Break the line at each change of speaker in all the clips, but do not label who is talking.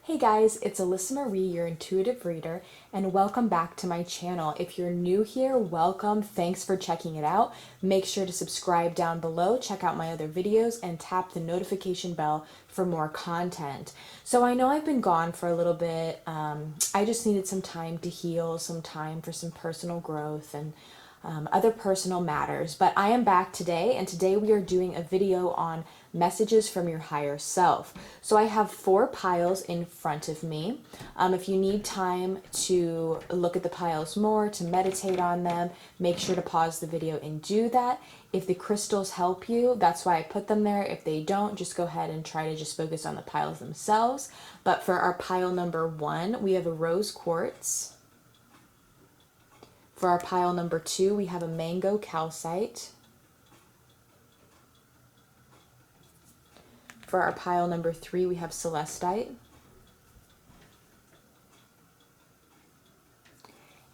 Hey guys, it's Alyssa Marie, your intuitive reader, and welcome back to my channel. If you're new here, welcome. Thanks for checking it out. Make sure to subscribe down below, check out my other videos, and tap the notification bell for more content. So I know I've been gone for a little bit. I just needed some time to heal, some time for some personal growth and other personal matters, but I am back today, and today we are doing a video on messages from your higher self. So I have 4 piles in front of me. If you need time to look at the piles more, to meditate on them, make sure to pause the video and do that. If the crystals help you, that's why I put them there. If they don't, just go ahead and try to just focus on the piles themselves. But for our pile number 1, we have a rose quartz. For our pile number 2, we have a mango calcite. For our pile number 3, we have celestite.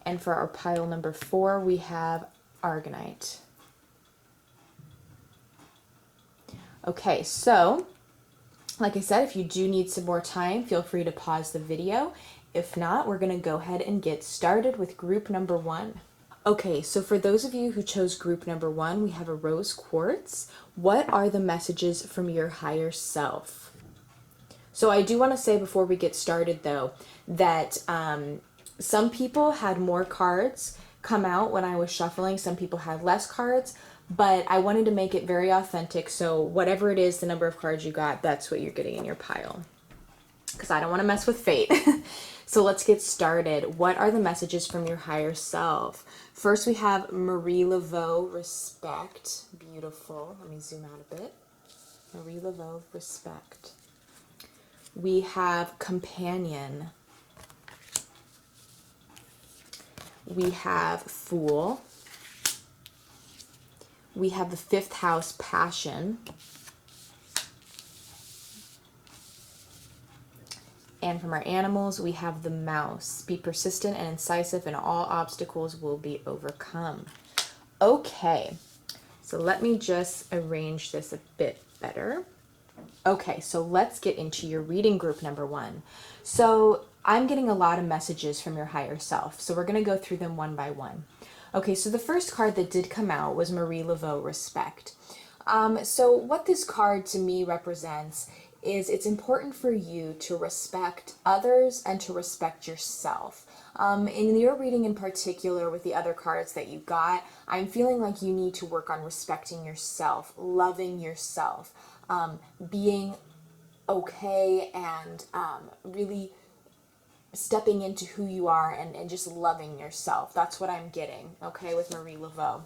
And for our pile number 4, we have aragonite. Okay, so like I said, if you do need some more time, feel free to pause the video. If not, we're going to go ahead and get started with group number 1. Okay, so for those of you who chose group number 1, we have a rose quartz. What are the messages from your higher self? So I do want to say before we get started though, that some people had more cards come out when I was shuffling. Some people had less cards, but I wanted to make it very authentic. So whatever it is, the number of cards you got, that's what you're getting in your pile. Because I don't want to mess with fate. So let's get started. What are the messages from your higher self? First, we have Marie Laveau, respect. Beautiful. Let me zoom out a bit. Marie Laveau, respect. We have companion. We have fool. We have the 5th house, passion. And from our animals, we have the mouse. Be persistent and incisive, and all obstacles will be overcome. Okay, so let me just arrange this a bit better. Okay, so let's get into your reading group number 1. So I'm getting a lot of messages from your higher self. So we're going to go through them one by one. Okay, so the first card that did come out was Marie Laveau, respect. So what this card to me represents is it's important for you to respect others and to respect yourself. In your reading in particular with the other cards that you got, I'm feeling like you need to work on respecting yourself, loving yourself, being okay, and really stepping into who you are and just loving yourself. That's what I'm getting, okay, with Marie Laveau.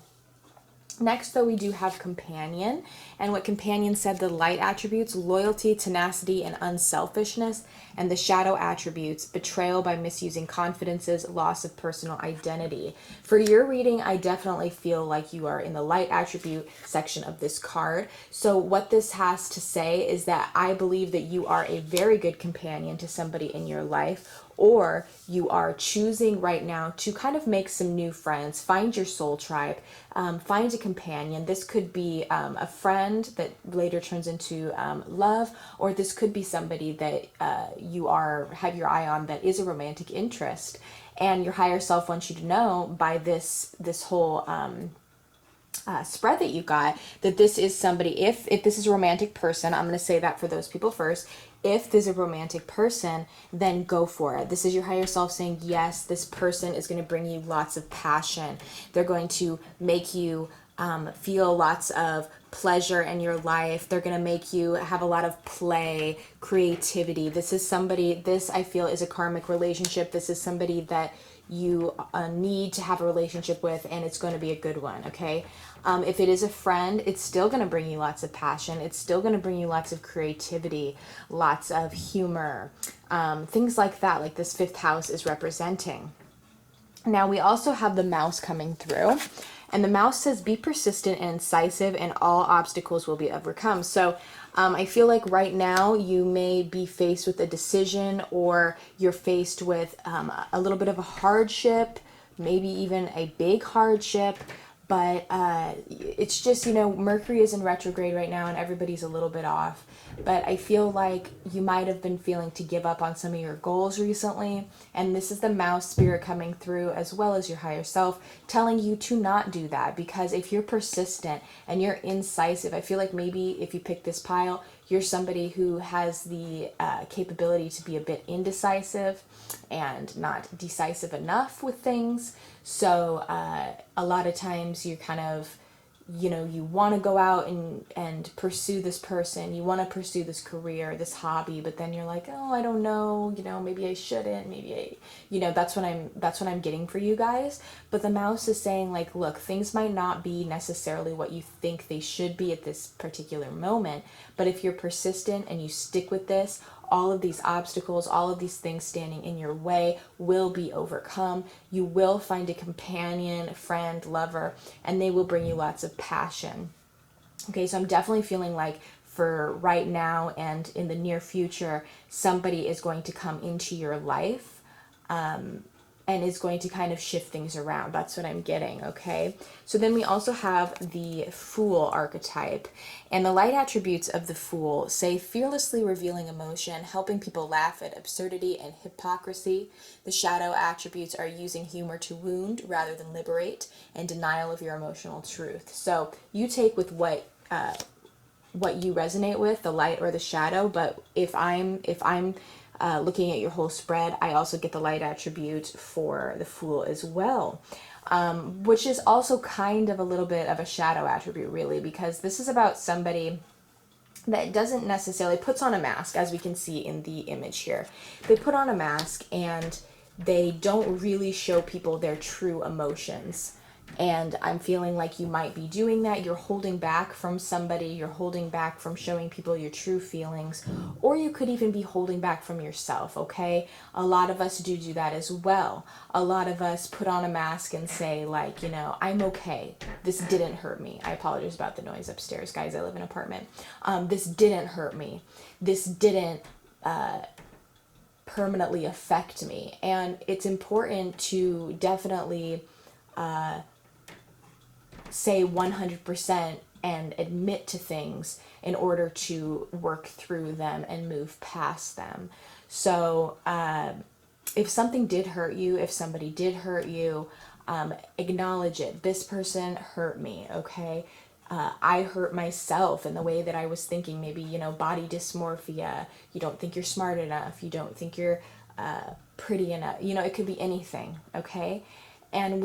Next, though, we do have companion, and what companion said, the light attributes, loyalty, tenacity, and unselfishness, and the shadow attributes, betrayal by misusing confidences, loss of personal identity. For your reading, I definitely feel like you are in the light attribute section of this card. So what this has to say is that I believe that you are a very good companion to somebody in your life, or you are choosing right now to kind of make some new friends, find your soul tribe, find a companion. This could be a friend that later turns into love, or this could be somebody that you have your eye on that is a romantic interest. And your higher self wants you to know by this whole spread that you got, that this is somebody, if this is a romantic person, I'm going to say that for those people first. If this is a romantic person, then go for it. This is your higher self saying, yes, this person is going to bring you lots of passion. They're going to make you feel lots of pleasure in your life. They're going to make you have a lot of play, creativity. This is somebody, this I feel is a karmic relationship. This is somebody that you need to have a relationship with, and it's going to be a good one, okay? If it is a friend, it's still going to bring you lots of passion. It's still going to bring you lots of creativity, lots of humor, things like that, like this 5th house is representing. Now, we also have the mouse coming through, and the mouse says, be persistent and incisive, and all obstacles will be overcome. So I feel like right now you may be faced with a decision, or you're faced with a little bit of a hardship, maybe even a big hardship, But it's just, Mercury is in retrograde right now and everybody's a little bit off. But I feel like you might have been feeling to give up on some of your goals recently. And this is the mouse spirit coming through, as well as your higher self, telling you to not do that. Because if you're persistent and you're incisive, I feel like maybe if you pick this pile, you're somebody who has the capability to be a bit indecisive and not decisive enough with things. So a lot of times you're kind of, you want to go out and pursue this person, you want to pursue this career, this hobby, but then you're like, oh, I don't know, maybe I shouldn't, maybe that's what I'm getting for you guys. But the mouse is saying, like, look, things might not be necessarily what you think they should be at this particular moment, but if you're persistent and you stick with this, all of these obstacles, all of these things standing in your way will be overcome. You will find a companion, friend, lover, and they will bring you lots of passion. Okay, so I'm definitely feeling like for right now and in the near future, somebody is going to come into your life and is going to kind of shift things around. That's what I'm getting, okay? So then we also have the Fool archetype. And the light attributes of the Fool say fearlessly revealing emotion, helping people laugh at absurdity and hypocrisy. The shadow attributes are using humor to wound rather than liberate, and denial of your emotional truth. So you take with what you resonate with, the light or the shadow. But if I'm looking at your whole spread, I also get the light attribute for the Fool as well, which is also kind of a little bit of a shadow attribute, really, because this is about somebody that doesn't necessarily puts on a mask, as we can see in the image here. They put on a mask and they don't really show people their true emotions. And I'm feeling like you might be doing that. You're holding back from somebody. You're holding back from showing people your true feelings. Or you could even be holding back from yourself, okay? A lot of us do that as well. A lot of us put on a mask and say, like, I'm okay. This didn't hurt me. I apologize about the noise upstairs, guys. I live in an apartment. This didn't hurt me. This didn't permanently affect me. And it's important to definitely say 100% and admit to things in order to work through them and move past them. So if something did hurt you, if somebody did hurt you, acknowledge it. This person hurt me, okay? I hurt myself in the way that I was thinking, maybe, body dysmorphia, you don't think you're smart enough, you don't think you're pretty enough, it could be anything, okay? And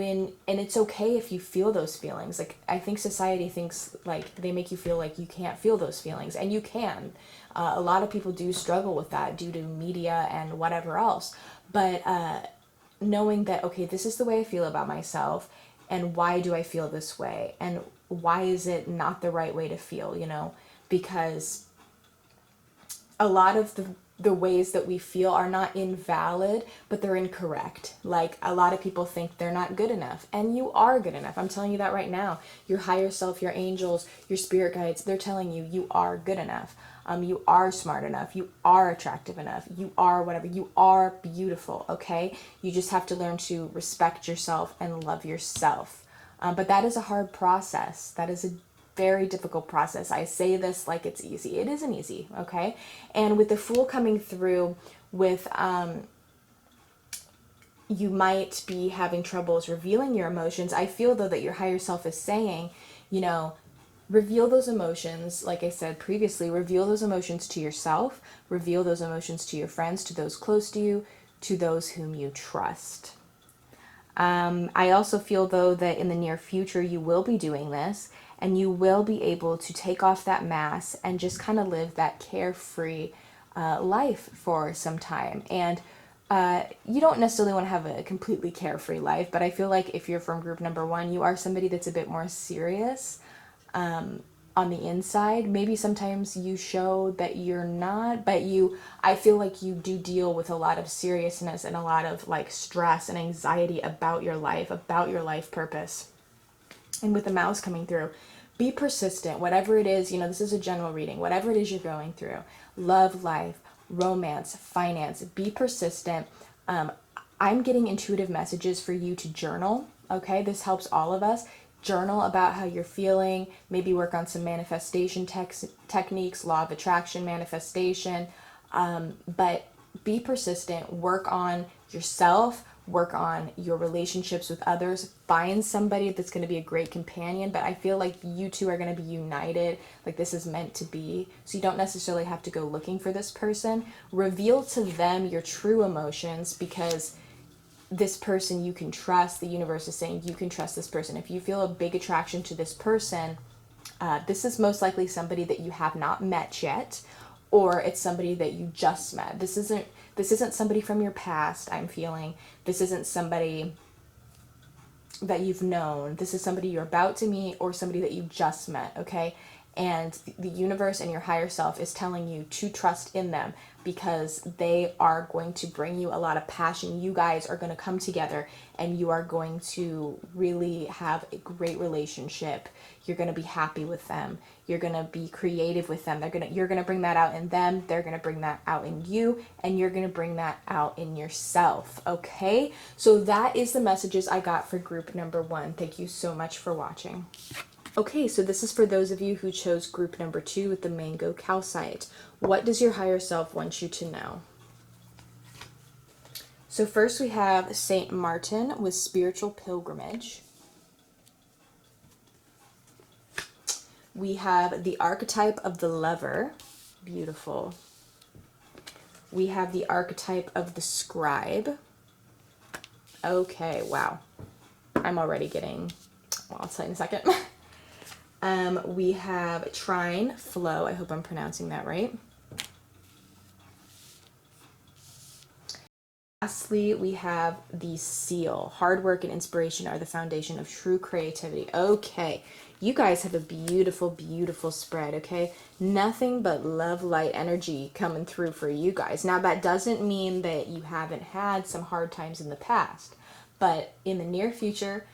it's okay if you feel those feelings. Like, I think society thinks like they make you feel like you can't feel those feelings, and you can. A lot of people do struggle with that due to media and whatever else. But knowing that, okay, this is the way I feel about myself, and why do I feel this way? And why is it not the right way to feel, Because a lot of the ways that we feel are not invalid, but they're incorrect. Like, a lot of people think they're not good enough, and you are good enough. I'm telling you that right now. Your higher self, your angels, your spirit guides, they're telling you you are good enough. You are smart enough. You are attractive enough. You are whatever. You are beautiful, okay? You just have to learn to respect yourself and love yourself. But that is a hard process. That is a very difficult process. I say this like it's easy. It isn't easy, okay? And with the Fool coming through with, you might be having troubles revealing your emotions. I feel, though, that your higher self is saying, reveal those emotions. Like I said previously, reveal those emotions to yourself, reveal those emotions to your friends, to those close to you, to those whom you trust. I also feel, though, that in the near future you will be doing this, and you will be able to take off that mask and just kind of live that carefree life for some time. And you don't necessarily want to have a completely carefree life, but I feel like if you're from group number 1, you are somebody that's a bit more serious on the inside. Maybe sometimes you show that you're not, but I feel like you do deal with a lot of seriousness and a lot of like stress and anxiety about your life purpose. And with the mouse coming through, be persistent, whatever it is, this is a general reading, whatever it is you're going through, love, life, romance, finance, be persistent. I'm getting intuitive messages for you to journal, okay? This helps all of us. journal about how you're feeling, maybe work on some manifestation techniques, law of attraction, manifestation, but be persistent, work on yourself, work on your relationships with others, find somebody that's going to be a great companion. But I feel like you two are going to be united, like this is meant to be, so you don't necessarily have to go looking for this person. Reveal to them your true emotions, because this person you can trust. The universe is saying you can trust this person. If you feel a big attraction to this person, this is most likely somebody that you have not met yet, or it's somebody that you just met. This isn't somebody from your past, I'm feeling. This isn't somebody that you've known. This is somebody you're about to meet, or somebody that you just met, okay? And the universe and your higher self is telling you to trust in them, because they are going to bring you a lot of passion. You guys are going to come together and you are going to really have a great relationship. You're going to be happy with them. You're going to be creative with them. You're going to bring that out in them. They're going to bring that out in you, and you're going to bring that out in yourself. Okay? So that is the messages I got for group number 1. Thank you so much for watching. Okay, so this is for those of you who chose group number 2 with the mango calcite. What does your higher self want you to know? So first we have Saint Martin with spiritual pilgrimage. We have the archetype of the lover. Beautiful. We have the archetype of the scribe. Okay, wow. I'm already getting, well, I'll tell you in a second. We have trine flow. I hope I'm pronouncing that right. Lastly, we have the seal. Hard work and inspiration are the foundation of true creativity. Okay, you guys have a beautiful, beautiful spread, okay? Nothing but love, light, energy coming through for you guys. Now, that doesn't mean that you haven't had some hard times in the past, but in the near future,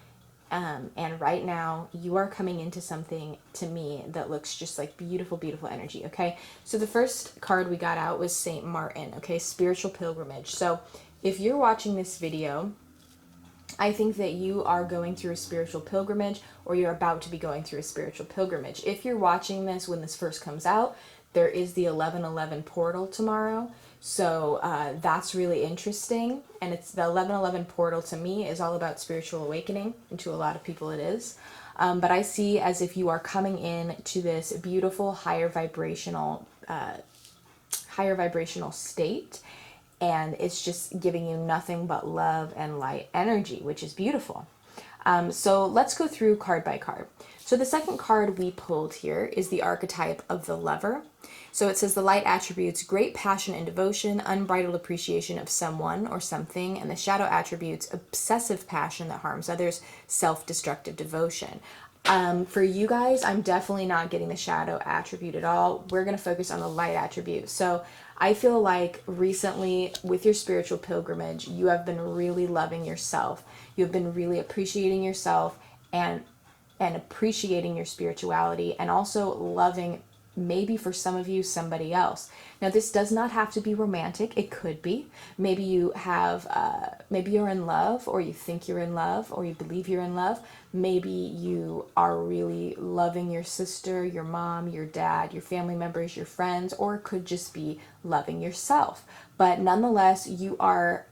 and right now, you are coming into something, to me, that looks just like beautiful, beautiful energy, okay? So the first card we got out was Saint Martin, okay? Spiritual pilgrimage. So if you're watching this video, I think that you are going through a spiritual pilgrimage, or you're about to be going through a spiritual pilgrimage. If you're watching this when this first comes out, there is the 11/11 portal tomorrow. So that's really interesting. And it's the 11/11 portal, to me, is all about spiritual awakening, and to a lot of people it is. But I see as if you are coming in to this beautiful higher vibrational state. And it's just giving you nothing but love and light energy, which is beautiful. So let's go through card by card. So the second card we pulled here is the archetype of the lover. So it says the light attributes great passion and devotion, unbridled appreciation of someone or something, and the shadow attributes obsessive passion that harms others, self-destructive devotion. For you guys, I'm definitely not getting the shadow attribute at all. We're going to focus on the light attribute. So I feel like recently with your spiritual pilgrimage, you have been really loving yourself. You have been really appreciating yourself and appreciating your spirituality, and also loving, maybe for some of you, somebody else. Now, this does not have to be romantic. It could be. Maybe you have, maybe you're in love, or you think you're in love, or you believe you're in love. Maybe you are really loving your sister, your mom, your dad, your family members, your friends, or it could just be loving yourself. But nonetheless, you are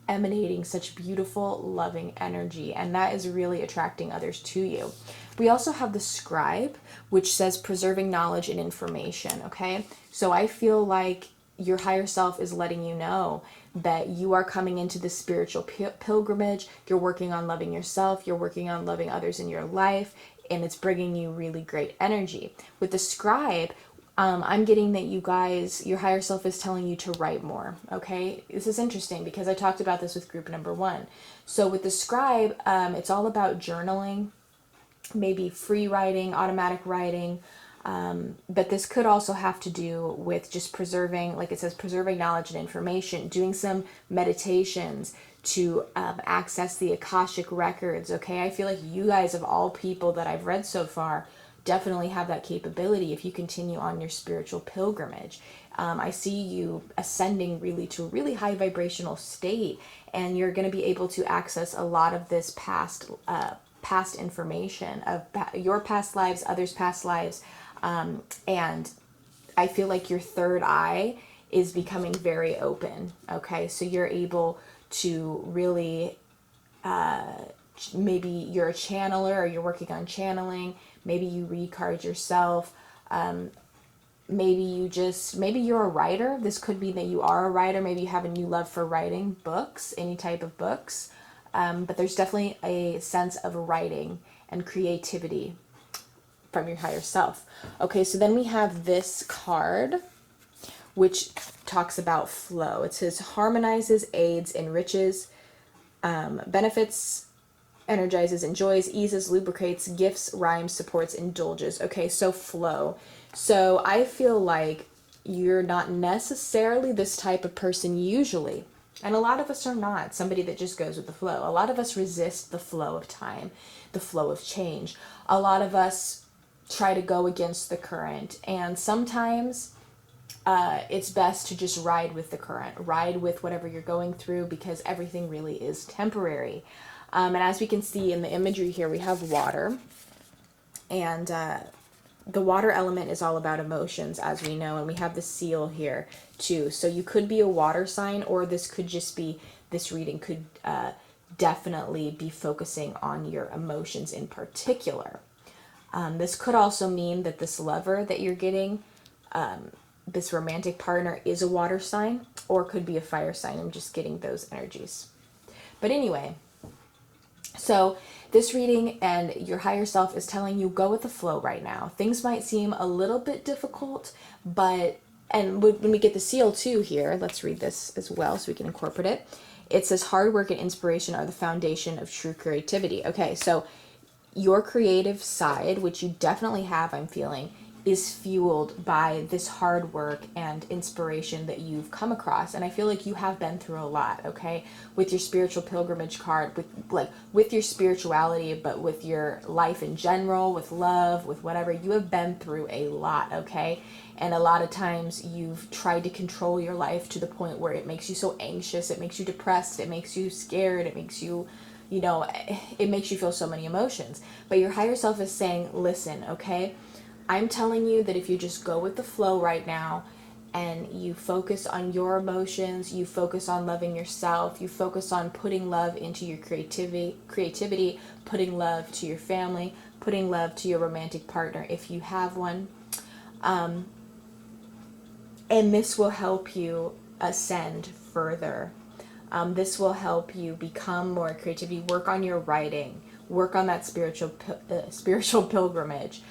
emanating such beautiful, loving energy, and that is really attracting others to you. We also have the scribe, which says preserving knowledge and information, okay? So I feel like your higher self is letting you know that you are coming into this spiritual pilgrimage. You're working on loving yourself. You're working on loving others in your life, and it's bringing you really great energy. With the scribe, I'm getting that you guys, your higher self is telling you to write more, okay? This is interesting because I talked about this with group number 1. So with the scribe, it's all about journaling, maybe free writing, automatic writing, but this could also have to do with just preserving, like it says, preserving knowledge and information, doing some meditations to access the Akashic records, okay? I feel like you guys, of all people that I've read so far, definitely have that capability if you continue on your spiritual pilgrimage. I see you ascending really to a really high vibrational state, and you're going to be able to access a lot of this past past information of your past lives, others' past lives. And I feel like your third eye is becoming very open. Okay, so you're able to really, maybe you're a channeler or you're working on channeling. Maybe you read cards yourself. Maybe you're a writer. This could be that you are a writer. Maybe you have a new love for writing books, any type of books. But there's definitely a sense of writing and creativity from your higher self. Okay, so then we have this card, which talks about flow. It says harmonizes, aids, enriches, benefits, energizes, enjoys, eases, lubricates, gifts, rhymes, supports, indulges. Okay, so flow. So I feel like you're not necessarily this type of person usually. And a lot of us are not somebody that just goes with the flow. A lot of us resist the flow of time, the flow of change. A lot of us try to go against the current. And sometimes it's best to just ride with the current, ride with whatever you're going through, because everything really is temporary. And as we can see in the imagery here, we have water. And the water element is all about emotions, as we know, and we have the seal here too. So you could be a water sign, or this could just be, this reading could definitely be focusing on your emotions in particular. This could also mean that this lover that you're getting, this romantic partner, is a water sign, or could be a fire sign. I'm just getting those energies. But anyway, so this reading and your higher self is telling you, go with the flow right now. Things might seem a little bit difficult, but, and when we get the seal too here, let's read this as well so we can incorporate it. It says hard work and inspiration are the foundation of true creativity. Okay, so your creative side, which you definitely have, I'm feeling, is fueled by this hard work and inspiration that you've come across. And I feel like you have been through a lot, okay, with your spiritual pilgrimage card, with your spirituality, but with your life in general, with love, with whatever. You have been through a lot, okay? And a lot of times you've tried to control your life to the point where it makes you so anxious, it makes you depressed, it makes you scared, it makes you, you know, it makes you feel so many emotions. But your higher self is saying, listen, okay, I'm telling you that if you just go with the flow right now and you focus on your emotions, you focus on loving yourself, you focus on putting love into your creativity, putting love to your family, putting love to your romantic partner if you have one. And this will help you ascend further. This will help you become more creativity, work on your writing, work on that spiritual pilgrimage,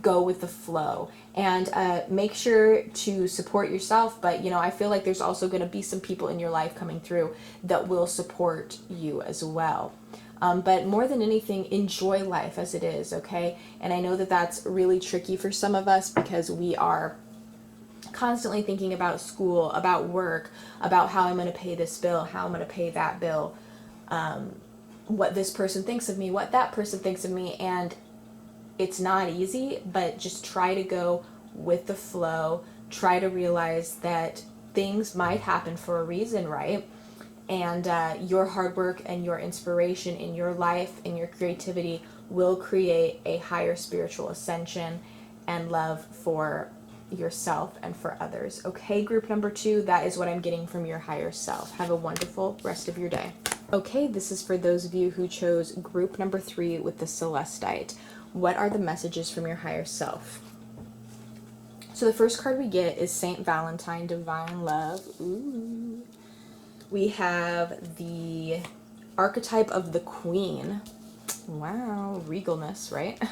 go with the flow, and make sure to support yourself. But you know, I feel like there's also going to be some people in your life coming through that will support you as well. But more than anything, enjoy life as it is, okay? And I know that that's really tricky for some of us because we are constantly thinking about school, about work, about how I'm going to pay this bill, how I'm going to pay that bill, what this person thinks of me, what that person thinks of me. And it's not easy, but just try to go with the flow. Try to realize that things might happen for a reason, right? And your hard work and your inspiration in your life and your creativity will create a higher spiritual ascension and love for yourself and for others. Okay, group number 2, that is what I'm getting from your higher self. Have a wonderful rest of your day. Okay, this is for those of you who chose group number 3 with the celestite. What are the messages from your higher self? So the first card we get is Saint Valentine, Divine Love. Ooh. We have the archetype of the Queen. Wow, regalness, right?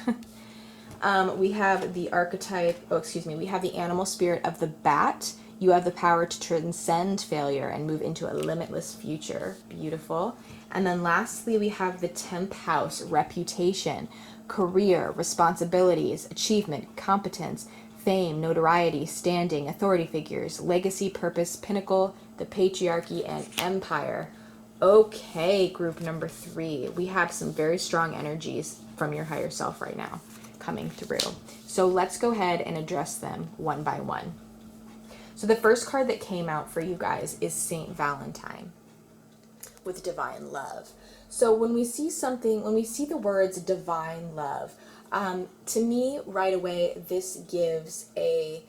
We have the archetype, we have the animal spirit of the bat. You have the power to transcend failure and move into a limitless future. Beautiful. And then lastly, we have the 10th house, reputation, career, responsibilities, achievement, competence, fame, notoriety, standing, authority figures, legacy, purpose, pinnacle, the patriarchy, and empire. Okay, group number 3. We have some very strong energies from your higher self right now coming through. So let's go ahead and address them one by one. So the first card that came out for you guys is Saint Valentine. with divine love. So when we see something, when we see the words divine love, to me right away, this gives a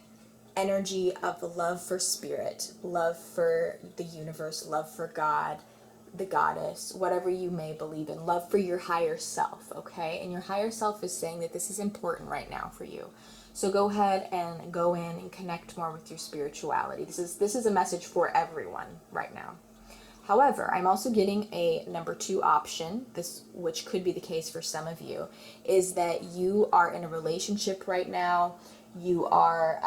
energy of love for spirit, love for the universe, love for God, the goddess, whatever you may believe in, love for your higher self, okay? And your higher self is saying that this is important right now for you. So go ahead and go in and connect more with your spirituality. This is a message for everyone right now. However, I'm also getting a number 2 option, this which could be the case for some of you, is that you are in a relationship right now. You are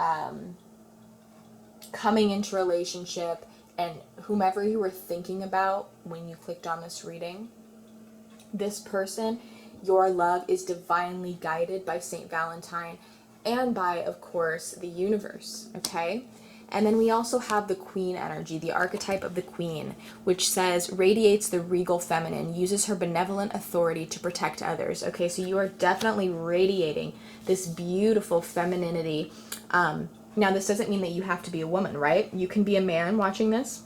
coming into a relationship, and whomever you were thinking about when you clicked on this reading, this person, your love is divinely guided by Saint Valentine and by, of course, the universe, okay? And then we also have the queen energy, the archetype of the queen, which says radiates the regal feminine, uses her benevolent authority to protect others. Okay, so you are definitely radiating this beautiful femininity. Now, this doesn't mean that you have to be a woman, right? You can be a man watching this,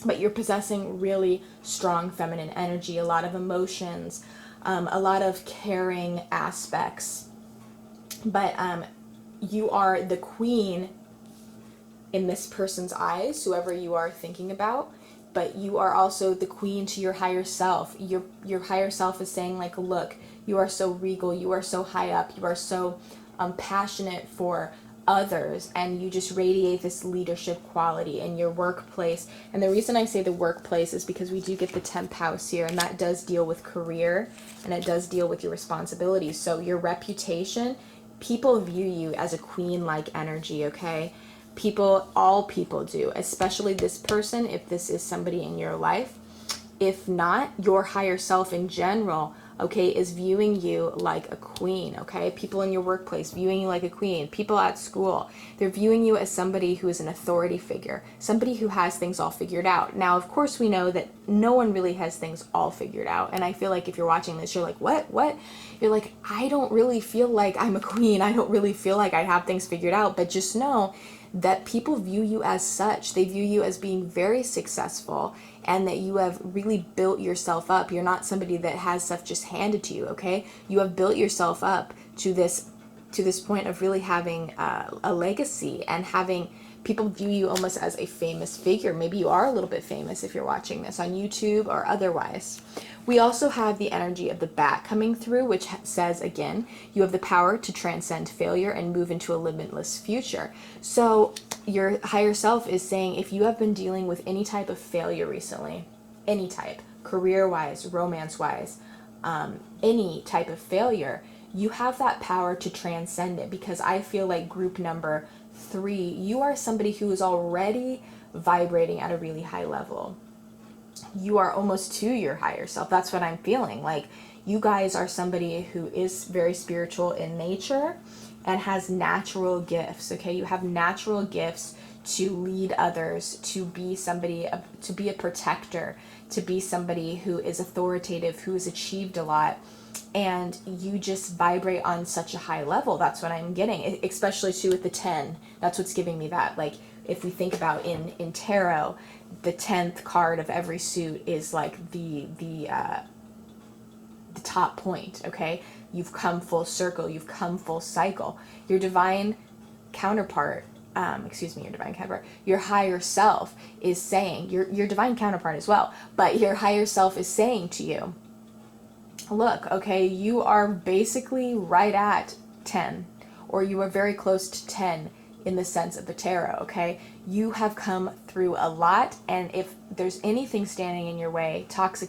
but you're possessing really strong feminine energy, a lot of emotions, a lot of caring aspects. But you are the queen in this person's eyes, whoever you are thinking about, but you are also the queen to your higher self. Your higher self is saying, like, look, you are so regal, you are so high up, you are so passionate for others, and you just radiate this leadership quality in your workplace. And the reason I say the workplace is because we do get the 10th house here, and that does deal with career, and it does deal with your responsibilities. So your reputation, people view you as a queen-like energy, okay? All people do, especially this person, if this is somebody in your life. If not, your higher self in general, okay, is viewing you like a queen, okay? People in your workplace viewing you like a queen. People at school, they're viewing you as somebody who is an authority figure, somebody who has things all figured out. Now, of course, we know that no one really has things all figured out. And I feel like if you're watching this, you're like, what? You're like, I don't really feel like I'm a queen. I don't really feel like I have things figured out. But just know that people view you as such. They view you as being very successful, and that you have really built yourself up. You're not somebody that has stuff just handed to you, okay? You have built yourself up to this point of really having a legacy, and having people view you almost as a famous figure. Maybe you are a little bit famous if you're watching this on YouTube or otherwise. We also have the energy of the bat coming through, which says, again, you have the power to transcend failure and move into a limitless future. So your higher self is saying, if you have been dealing with any type of failure recently, any type, career-wise, romance-wise, any type of failure, you have that power to transcend it, because I feel like group number 3, you are somebody who is already vibrating at a really high level. You are almost to your higher self. That's what I'm feeling. Like, you guys are somebody who is very spiritual in nature and has natural gifts, okay? You have natural gifts to lead others, to be somebody, to be a protector, to be somebody who is authoritative, who has achieved a lot. And you just vibrate on such a high level. That's what I'm getting, especially too with the 10. That's what's giving me that. Like, if we think about in tarot, the 10th card of every suit is like the top point, okay? You've come full circle, you've come full cycle. Your divine counterpart, your higher self is saying, your divine counterpart as well, but your higher self is saying to you, look, okay, you are basically right at 10, or you are very close to 10 in the sense of the tarot, okay? You have come through a lot, and if there's anything standing in your way, toxic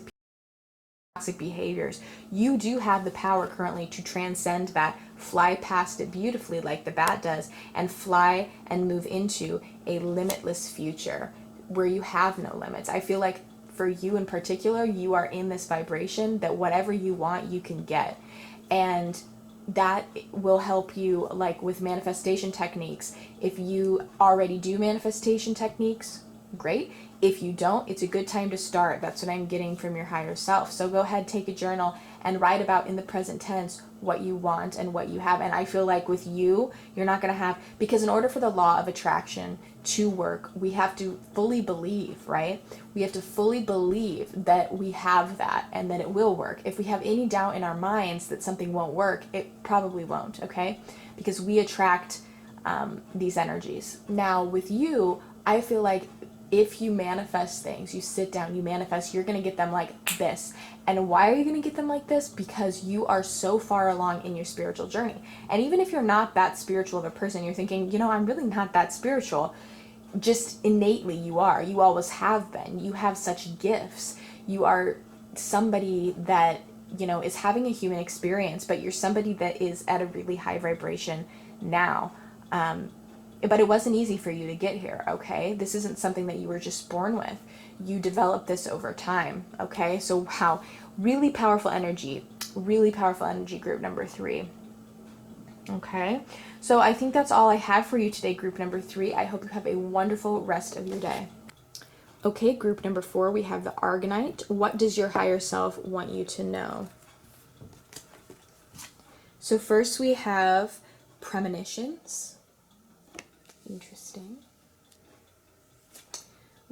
behaviors, you do have the power currently to transcend that, fly past it beautifully like the bat does, and fly and move into a limitless future where you have no limits. I feel like for you in particular, you are in this vibration that whatever you want, you can get. And that will help you, like with manifestation techniques. If you already do manifestation techniques, great. If you don't, it's a good time to start. That's what I'm getting from your higher self. So go ahead, take a journal and write about in the present tense what you want and what you have. And I feel like with you, you're not going to have, because in order for the law of attraction to work, we have to fully believe, right? We have to fully believe that we have that and that it will work. If we have any doubt in our minds that something won't work, it probably won't, okay? Because we attract these energies. Now with you, I feel like if you manifest things, you sit down, you manifest, you're going to get them like this. And why are you going to get them like this? Because you are so far along in your spiritual journey. And even if you're not that spiritual of a person, you're thinking, you know, I'm really not that spiritual. Just innately you are. You always have been. You have such gifts. You are somebody that, you know, is having a human experience, but you're somebody that is at a really high vibration now. But it wasn't easy for you to get here, okay? This isn't something that you were just born with. You developed this over time, okay? So wow, really powerful energy group number 3. Okay, so I think that's all I have for you today, group number 3. I hope you have a wonderful rest of your day. Okay, group number 4, we have the aragonite. What does your higher self want you to know? So first we have premonitions. Interesting.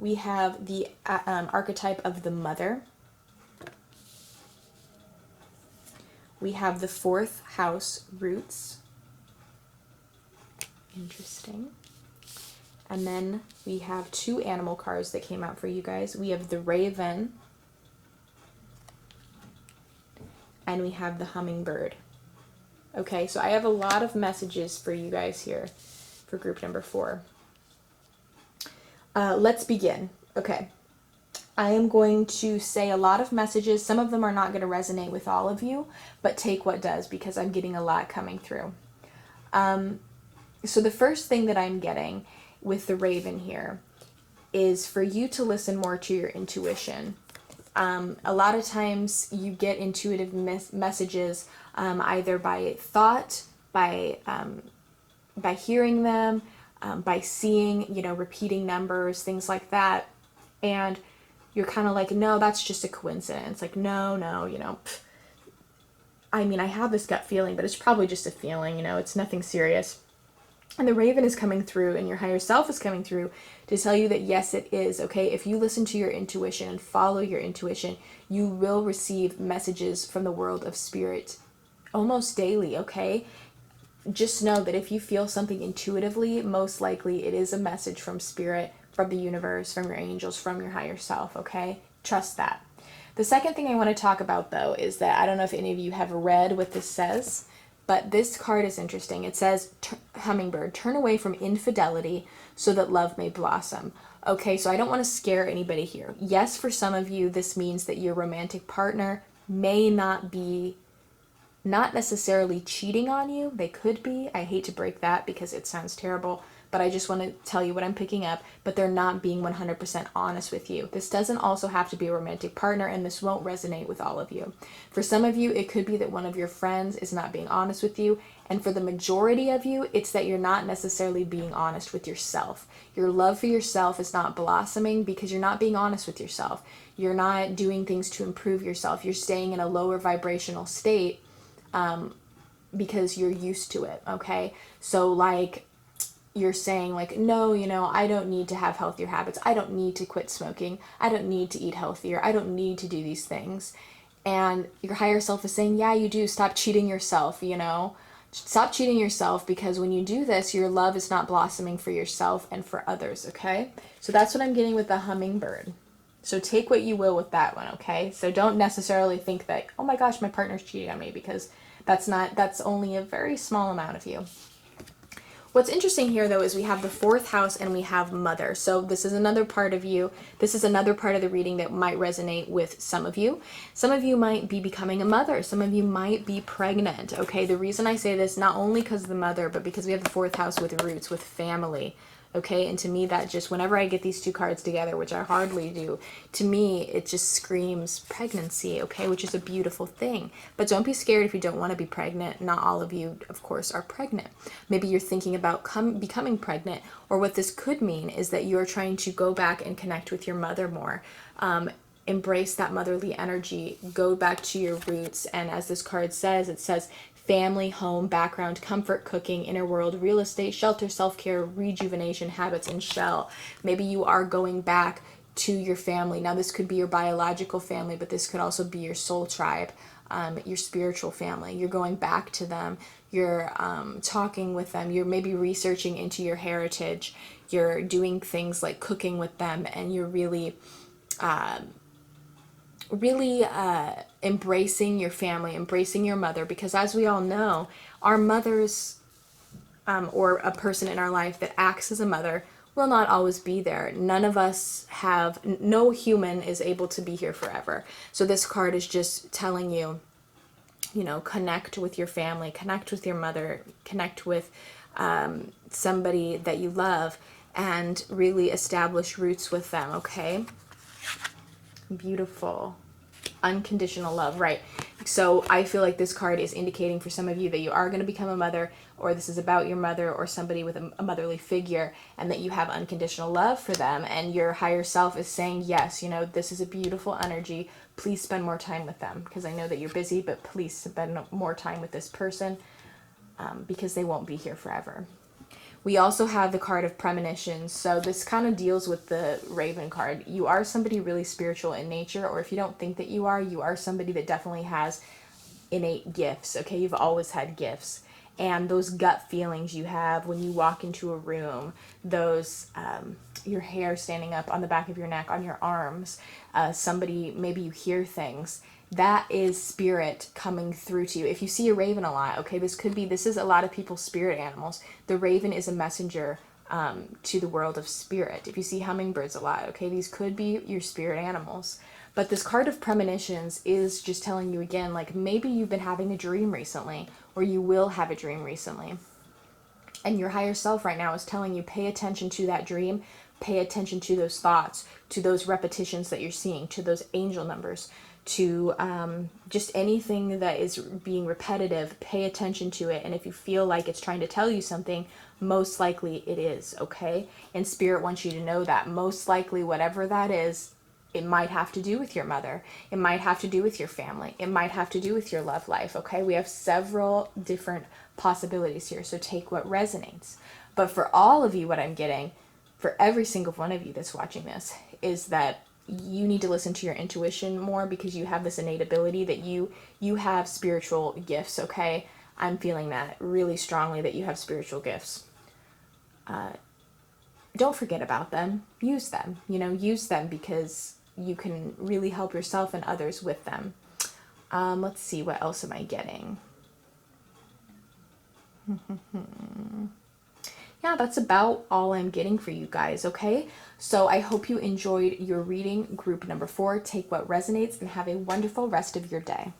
We have the archetype of the mother. We have the 4th house roots. Interesting. And then we have 2 animal cards that came out for you guys. We have the raven. And we have the hummingbird. Okay, so I have a lot of messages for you guys here for group number 4. Let's begin. Okay. I am going to say a lot of messages. Some of them are not going to resonate with all of you, but take what does, because I'm getting a lot coming through. So the first thing that I'm getting with the raven here is for you to listen more to your intuition. A lot of times you get intuitive messages either by thought, by hearing them, by seeing, you know, repeating numbers, things like that. And you're kind of like, no, that's just a coincidence. Like, no, you know, I mean, I have this gut feeling, but it's probably just a feeling, you know, it's nothing serious. And the raven is coming through and your higher self is coming through to tell you that yes, it is, okay? If you listen to your intuition and follow your intuition, you will receive messages from the world of spirit almost daily, okay? Just know that if you feel something intuitively, most likely it is a message from spirit, from the universe, from your angels, from your higher self, okay? Trust that. The second thing I want to talk about, though, is that I don't know if any of you have read what this says, but this card is interesting. It says, hummingbird, turn away from infidelity so that love may blossom. Okay, so I don't want to scare anybody here. Yes, for some of you, this means that your romantic partner may not be, not necessarily cheating on you. They could be. I hate to break that because it sounds terrible, but I just want to tell you what I'm picking up, but they're not being 100% honest with you. This doesn't also have to be a romantic partner, and this won't resonate with all of you. For some of you, it could be that one of your friends is not being honest with you, and for the majority of you, it's that you're not necessarily being honest with yourself. Your love for yourself is not blossoming because you're not being honest with yourself. You're not doing things to improve yourself. You're staying in a lower vibrational state because you're used to it, okay? So like, you're saying like, no, you know, I don't need to have healthier habits. I don't need to quit smoking. I don't need to eat healthier. I don't need to do these things. And your higher self is saying, yeah, you do. Stop cheating yourself, you know. Stop cheating yourself, because when you do this, your love is not blossoming for yourself and for others, okay? So that's what I'm getting with the hummingbird. So take what you will with that one, okay? So don't necessarily think that, oh my gosh, my partner's cheating on me, because that's only a very small amount of you. What's interesting here, though, is we have the 4th house and we have mother. So this is another part of you. This is another part of the reading that might resonate with some of you. Some of you might be becoming a mother. Some of you might be pregnant. Okay, the reason I say this, not only because of the mother, but because we have the 4th house with roots, with family. Okay, and to me that just, whenever I get these two cards together, which I hardly do, to me it just screams pregnancy, okay, which is a beautiful thing. But don't be scared if you don't want to be pregnant. Not all of you, of course, are pregnant. Maybe you're thinking about becoming pregnant, or what this could mean is that you're trying to go back and connect with your mother more. Embrace that motherly energy, go back to your roots. And as this card says, it says family, home, background, comfort, cooking, inner world, real estate, shelter, self-care, rejuvenation, habits, and shell. Maybe you are going back to your family. Now this could be your biological family, but this could also be your soul tribe, your spiritual family. You're going back to them. You're talking with them. You're maybe researching into your heritage. You're doing things like cooking with them, and you're really embracing your family, embracing your mother, because as we all know, our mothers, or a person in our life that acts as a mother, will not always be there. None of us have, no human is able to be here forever. So this card is just telling you, you know, connect with your family, connect with your mother, connect with somebody that you love, and really establish roots with them, okay? Beautiful. Unconditional love, right? So I feel like this card is indicating for some of you that you are going to become a mother, or this is about your mother or somebody with a motherly figure, and that you have unconditional love for them, and your higher self is saying, yes, you know, this is a beautiful energy. Please spend more time with them, because I know that you're busy, but please spend more time with this person, because they won't be here forever. We also have the card of premonitions. So this kind of deals with the Raven card. You are somebody really spiritual in nature, or if you don't think that you are somebody that definitely has innate gifts, okay? You've always had gifts. And those gut feelings you have when you walk into a room, those, your hair standing up on the back of your neck, on your arms, somebody, maybe you hear things, that is spirit coming through to you. If you see a raven a lot, okay, this is a lot of people's spirit animals. The raven is a messenger to the world of spirit. If you see hummingbirds a lot, okay, these could be your spirit animals. But this card of premonitions is just telling you again, like maybe you've been having a dream recently, or you will have a dream recently. And your higher self right now is telling you, pay attention to that dream, pay attention to those thoughts, to those repetitions that you're seeing, to those angel numbers, to just anything that is being repetitive. Pay attention to it. And if you feel like it's trying to tell you something, most likely it is, okay? And spirit wants you to know that most likely whatever that is, it might have to do with your mother. It might have to do with your family. It might have to do with your love life, okay? We have several different possibilities here, so take what resonates. But for all of you, what I'm getting, for every single one of you that's watching this, is that you need to listen to your intuition more, because you have this innate ability that you have spiritual gifts, okay? I'm feeling that really strongly, that you have spiritual gifts. Don't forget about them. Use them, use them, because you can really help yourself and others with them. Let's see, what else am I getting? Yeah, that's about all I'm getting for you guys, okay? So I hope you enjoyed your reading, group number 4. Take what resonates, and have a wonderful rest of your day.